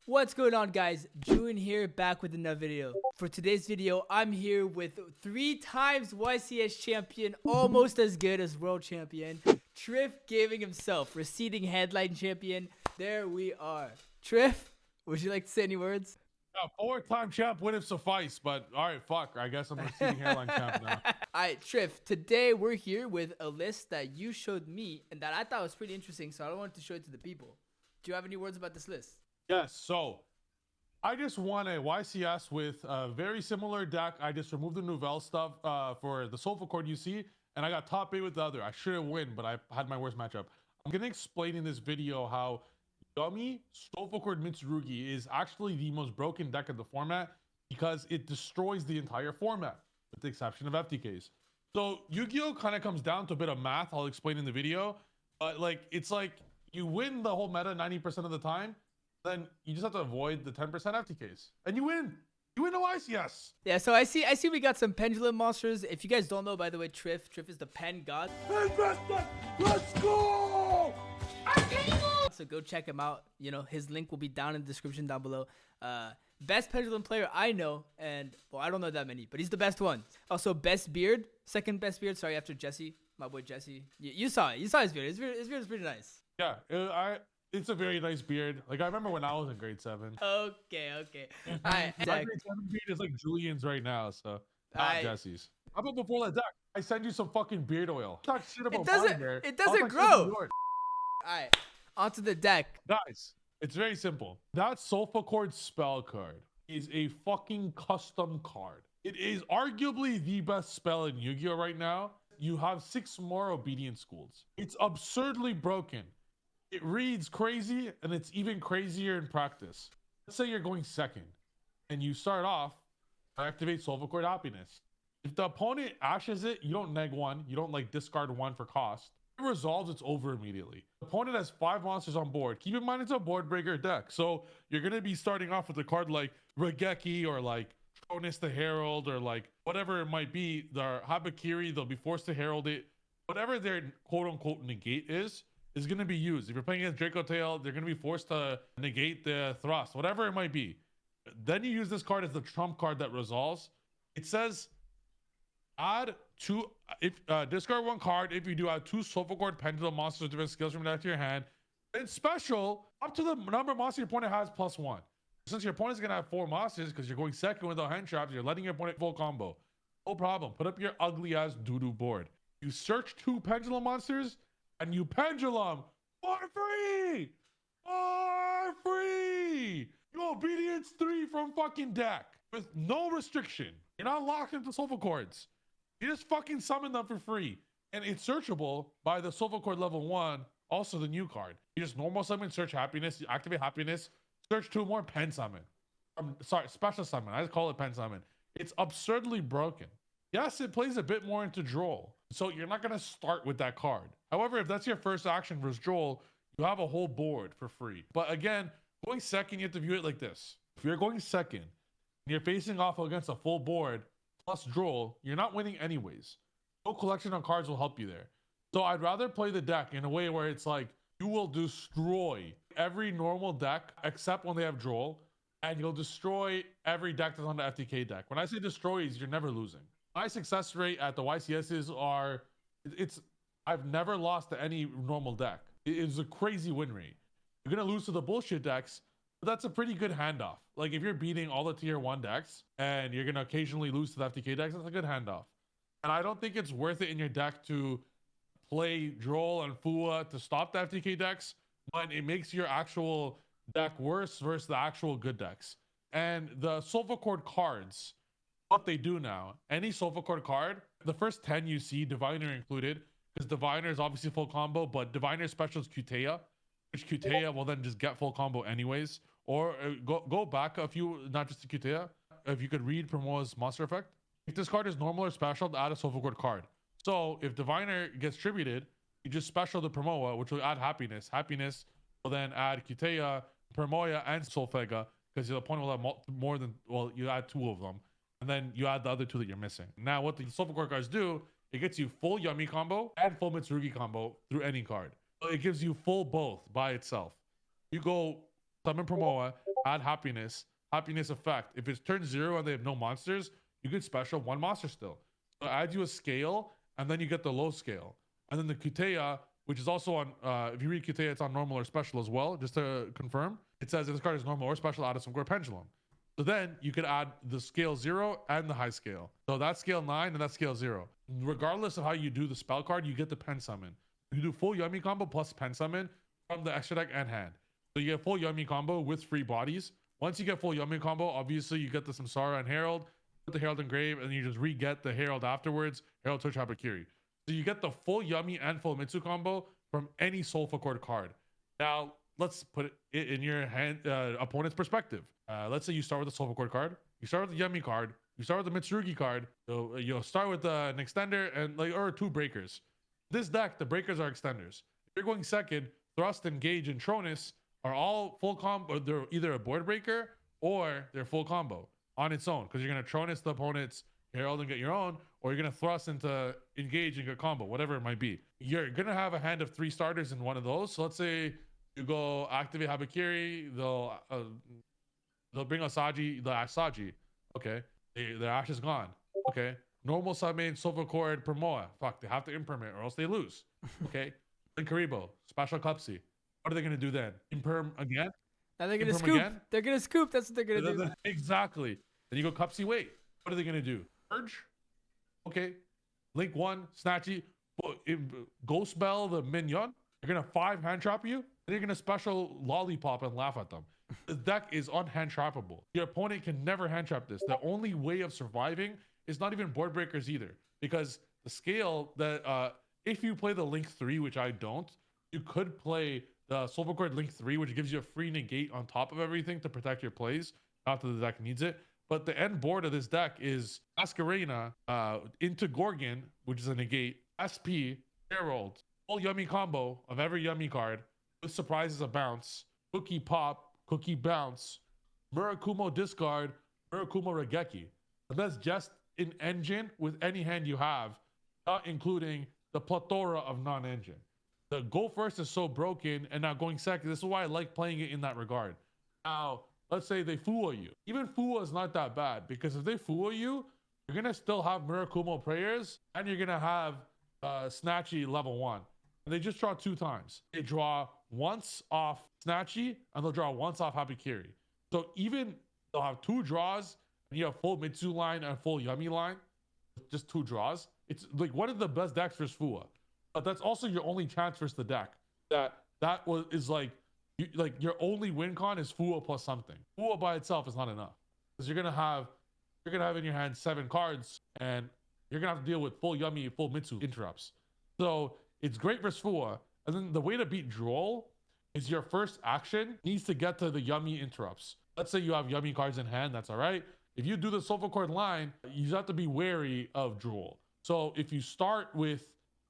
What's going on, guys? Julian here, back with another video. For today's video, I'm here with 3 times YCS champion, almost as good as world champion, Triff Gaming himself, receding headline champion. There we are. Triff, would you like to say any words? Yeah, 4-time champ would have sufficed, but all right, fuck. I guess I'm a receding hairline champ now. Alright, Triff, today we're here with a list that you showed me and that I thought was pretty interesting, so I wanted to show it to the people. Do you have any words about this list? Yes, so I just won a YCS with a very similar deck. I just removed the Nouvelle stuff for the Solfachord you see, and I got top 8 with the other. I shouldn't win, but I had my worst matchup. I'm going to explain in this video how Yummy Solfachord Mitsurugi is actually the most broken deck of the format because it destroys the entire format, with the exception of FTKs. So Yu-Gi-Oh! Kind of comes down to a bit of math. I'll explain in the video. But it's like you win the whole meta 90% of the time, then you just have to avoid the 10% FTKs, and you win. You win a YCS. Yeah, so I see we got some Pendulum monsters. If you guys don't know, by the way, Triff is the pen god. Let's go! So go check him out. You know, his link will be down in the description down below. Best Pendulum player I know, and well, I don't know that many, but he's the best one. Also, best beard, second best beard. Sorry, after Jesse, my boy Jesse. You saw it. You saw his beard. His beard is pretty nice. Yeah, it's a very nice beard. Like I remember when I was in grade 7. Okay. All right, My grade 7 beard is like Julian's right now, so not Jesse's. How about before that deck? I send you some fucking beard oil. Talk shit about it doesn't grow. All right, onto the deck. Guys, it's very simple. That Solfachord spell card is a fucking custom card. It is arguably the best spell in Yu-Gi-Oh! Right now. You have 6 more obedient schools. It's absurdly broken. It reads crazy, and it's even crazier in practice. Let's say you're going second, and you start off, activate Solfachord Happiness. If the opponent ashes it, you don't neg 1, you don't discard 1 for cost. It resolves, it's over immediately. The opponent has 5 monsters on board. Keep in mind it's a board breaker deck, so you're gonna be starting off with a card like Regeki or Cronus the Herald or whatever it might be. The Habakiri, they'll be forced to herald it. Whatever their quote-unquote negate is going to be used. If you're playing against Draco Tail, they're going to be forced to negate the thrust, whatever it might be. Then you use this card as the trump card that resolves. It says add 2, discard 1 card. If you do, add 2 Solfachord Pendulum monsters with different skills from the deck to your hand. Then special, up to the number of monsters your opponent has +1. Since your opponent's going to have 4 monsters because you're going second without hand traps, you're letting your opponent full combo. No problem. Put up your ugly ass doo-doo board. You search 2 Pendulum monsters, and you pendulum for free. You obedience 3 from fucking deck with no restriction. You're not locked into Solfachards. You just fucking summon them for free, and it's searchable by the Solfachord level 1. Also the new card. You just normal summon, search happiness, you activate happiness, search 2 more, pen summon. Special summon. I just call it pen summon. It's absurdly broken. Yes, it plays a bit more into Droll, so you're not going to start with that card. However, if that's your first action versus Droll, you have a whole board for free. But again, going second, you have to view it like this. If you're going second, and you're facing off against a full board plus Droll, you're not winning anyways. No collection on cards will help you there. So I'd rather play the deck in a way where it's like, you will destroy every normal deck except when they have Droll, and you'll destroy every deck that's on the FTK deck. When I say destroys, you're never losing. My success rate at the YCSs I've never lost to any normal deck. It's a crazy win rate. You're gonna lose to the bullshit decks, but that's a pretty good handoff. If you're beating all the tier 1 decks and you're gonna occasionally lose to the FTK decks, that's a good handoff. And I don't think it's worth it in your deck to play Droll and Fua to stop the FTK decks when it makes your actual deck worse versus the actual good decks. And the Solfachord cards, what they do now, any Solfachord card, the first 10 you see, Diviner included, because Diviner is obviously full combo, but Diviner special is Cutea, which Cutea will then just get full combo anyways. Or go back a few, not just to Cutea, if you could read Promoa's monster effect. If this card is normal or special, add a Solfachord card. So if Diviner gets tributed, you just special the Promoa, which will add happiness. Happiness will then add Cutea, Promoa, and Solfega, because the opponent will have more than, well, you add 2 of them. And then you add the other 2 that you're missing. Now, what the Solfachord cards do, it gets you full Yummy combo and full Mitsurugi combo through any card. So it gives you full both by itself. You go summon Promoa, add happiness, happiness effect. If it's turn 0 and they have no monsters, you could special 1 monster still. So add you a scale, and then you get the low scale. And then the Kuteya, which is also on, if you read Kuteya, it's on normal or special as well, just to confirm. It says if this card is normal or special, add a Solfachord Pendulum. So then you could add the scale 0 and the high scale. So that's scale 9 and that's scale 0. Regardless of how you do the spell card, you get the pen summon. You do full Yummy combo plus pen summon from the extra deck and hand. So you get full Yummy combo with free bodies. Once you get full Yummy combo, obviously you get the Samsara and Herald, put the Herald in grave, and you just re-get the Herald afterwards, Herald Touch Habakiri. So you get the full Yummy and full Mitsu combo from any Solfachord card. Now, let's put it in your hand, opponent's perspective. Let's say you start with the Solfachord card, you start with the Yummy card, you start with the Mitsurugi card, so you'll start with an extender and or 2 breakers. This deck, the breakers are extenders. If you're going second, Thrust, Engage, and Tronus are all full combo. They're either a board breaker or they're full combo on its own, because you're going to Tronus the opponent's Herald and get your own, or you're going to Thrust into Engage and get combo, whatever it might be. You're going to have a hand of 3 starters in one of those. So let's say you go activate Habakiri, they'll bring Asaji, the Asaji. Okay. Their Ash is gone. Okay. Normal summon Solfachord Permoa. Fuck, they have to impermit or else they lose. Okay. Then Karibo, special Cupsy. What are they gonna do then? Imperm again? Now they're gonna scoop. Again? They're gonna scoop. That's what they're gonna do. Exactly. Then you go Cupsy. Wait. What are they gonna do? Purge? Okay. Link 1, Snatchy, Ghost Bell the minion. They're gonna 5 hand trap you. Then you're gonna special Lollipop and laugh at them. The deck is unhand trappable. Your opponent can never hand trap this. The only way of surviving is not even board breakers either, because the scale that if you play the Link 3, which I don't, you could play the Solfachord Link 3, which gives you a free negate on top of everything to protect your plays. Not that the deck needs it, but the end board of this deck is Masquerena into Gorgon, which is a negate, SP, Herald, full Yummy combo of every Yummy card with surprises a bounce, Cookie Pop, Cookie Bounce, Murakumo discard, Murakumo Regeki. And that's just an engine with any hand you have, not including the plethora of non-engine. The go first is so broken, and now going second, this is why I like playing it in that regard. Now, let's say they fool you. Even fool is not that bad, because if they fool you, you're going to still have Murakumo prayers, and you're going to have Snatchy level 1. And they just draw 2 times. They draw once off Snatchy, and they'll draw once off Habakiri. So even they'll have 2 draws, and you have full Mitsu line and full Yummy line, just 2 draws. It's like one of the best decks versus Fua. But that's also your only chance versus the deck. Is like your only win con is Fua plus something. Fua by itself is not enough, because you're gonna have in your hand 7 cards, and you're gonna have to deal with full Yummy, full Mitsu interrupts. So it's great versus Fua. And then the way to beat Droll is your first action needs to get to the Yummy interrupts. Let's say you have Yummy cards in hand, that's all right. If you do the Solfachord line, you have to be wary of Droll. So if you start with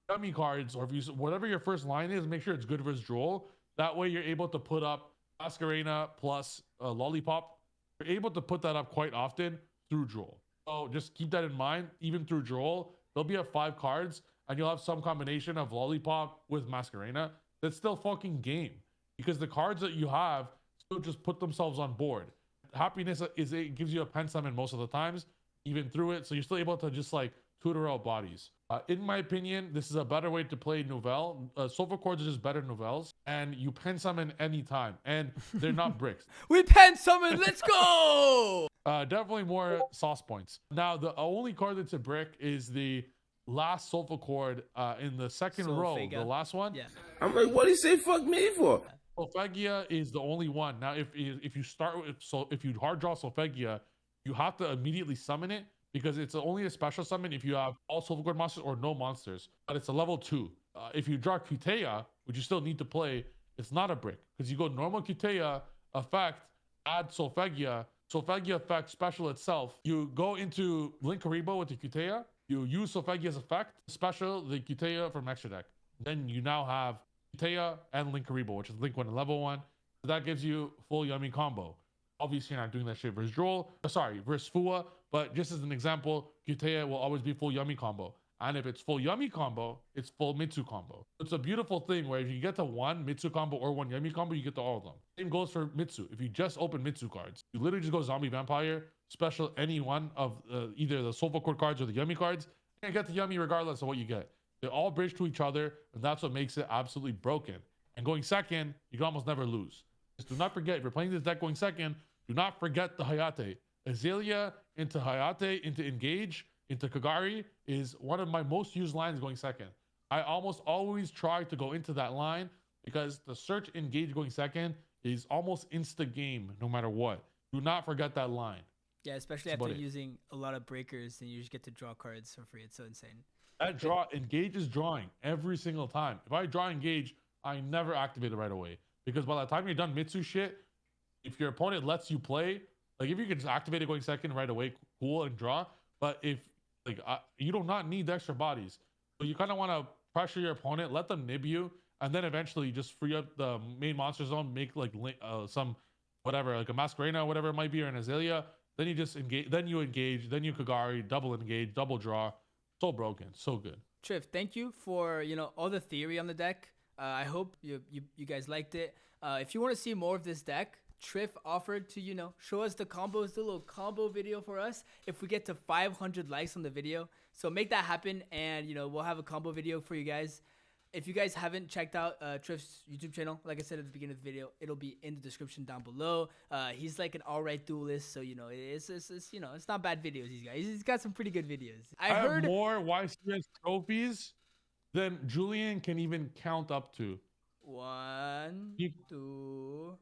Yummy cards, or if you whatever your first line is, make sure it's good versus Droll. That way you're able to put up Masquerena plus Lollipop. You're able to put that up quite often through Droll. So just keep that in mind. Even through Droll, there'll be 5 cards, and you'll have some combination of Lollipop with Masquerena. That's still fucking game, because the cards that you have still just put themselves on board. Happiness it gives you a pen summon most of the times, even through it. So you're still able to just like tutor out bodies. In my opinion, this is a better way to play Nouvelle. Solfachords are just better Nouvelles, and you pen summon anytime, and they're not bricks. We pen summon, let's go! Definitely more sauce points. Now, the only card that's a brick is the last Solfachord in the second row, the last one. Yeah. I'm like, what do you say fuck me for? Solfegia is the only one. Now, if you start with, if you hard draw Solfegia, you have to immediately summon it, because it's only a special summon if you have all Solfachord monsters or no monsters. But it's a level 2. If you draw Kuteya, which you still need to play, it's not a brick, because you go normal Kuteya effect, add Solfegia, Solfegia effect special itself. You go into Link Karibo with the Kuteya, you use Solfegia's effect, special the Kuteya from extra deck. Then you now have Kuteya and Link Karibo, which is Link 1 and level 1. So that gives you full Yummy combo. Obviously, you're not doing that shit versus Droll. Versus Fua. But just as an example, Kuteya will always be full Yummy combo. And if it's full Yummy combo, it's full Mitsu combo. It's a beautiful thing where if you get to one Mitsu combo or one Yummy combo, you get to all of them. Same goes for Mitsu. If you just open Mitsu cards, you literally just go Zombie Vampire, special any one of either the Solfachord cards or the Yummy cards, and get the Yummy regardless of what you get. They all bridge to each other, and that's what makes it absolutely broken. And going second, you can almost never lose. Just do not forget, if you're playing this deck going second, do not forget the Hayate. Azalea into Hayate, into Engage, into Kagari is one of my most used lines going second. I almost always try to go into that line because the search Engage going second is almost insta game no matter what. Do not forget that line. Yeah, especially after using a lot of breakers and you just get to draw cards for free. It's so insane. That draw, Engage is drawing every single time. If I draw Engage, I never activate it right away. Because by the time you're done Mitsu shit, if your opponent lets you play, like if you can just activate it going second right away, cool, and draw. But if like you do not need the extra bodies, so you kind of want to pressure your opponent, let them nib you, and then eventually just free up the main monster zone, make like some whatever, like a Masquerena or whatever it might be, or an Azalea. Then you just engage, then you Kagari, double engage, double draw. So broken, so good. Trif, thank you for all the theory on the deck. I hope you guys liked it. If you want to see more of this deck, Trif offered to show us the combos, the little combo video for us if we get to 500 likes on the video. So make that happen, and we'll have a combo video for you guys. If you guys haven't checked out Trif's YouTube channel, like I said at the beginning of the video, it'll be in the description down below. He's like an alright duelist, so it's not bad videos. He's got some pretty good videos. I heard more YCS trophies than Julian can even count up to. 1, 2.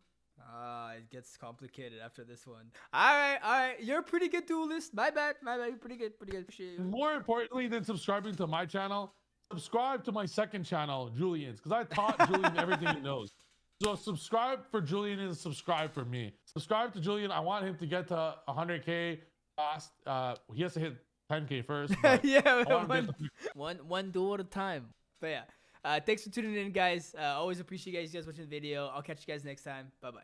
It gets complicated after this one. All right. You're a pretty good duelist. My bad. You're pretty good. Appreciate you. More importantly than subscribing to my channel, subscribe to my second channel, Julian's, because I taught Julian everything he knows. So subscribe for Julian and subscribe for me. Subscribe to Julian. I want him to get to 100K fast. He has to hit 10K first. Yeah, one duel at a time. But yeah. Thanks for tuning in, guys. Always appreciate you guys watching the video. I'll catch you guys next time. Bye-bye.